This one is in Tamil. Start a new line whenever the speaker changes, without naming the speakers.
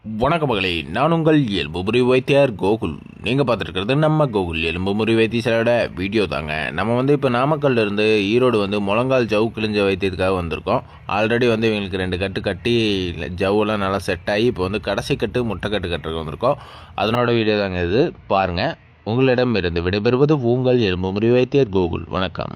வணக்க மகளே, நான் உங்கள் எலும்பு முறிவு வைத்தியர் கோகுல். நீங்கள் பார்த்துருக்கிறது நம்ம கோகுல் எலும்பு முறிவு வைத்தியரோட வீடியோ தாங்க. நம்ம இப்போ நாமக்கல்ல இருந்து ஈரோடு முழங்கால் ஜவு கிழிஞ்ச வைத்தியத்துக்காக வந்திருக்கோம். ஆல்ரெடி இவங்களுக்கு 2 கட்டு கட்டி ஜவ்வெல்லாம் நல்லா செட் ஆகி இப்போ கடைசி கட்டு முட்டை கட்டு கட்டுறதுக்கு வந்திருக்கோம். அதனோட வீடியோ தாங்க இது, பாருங்கள். உங்களிடம் இருந்து விடைபெறுவது உங்கள் எலும்பு முறிவு வைத்தியர் கோகுல். வணக்கம்.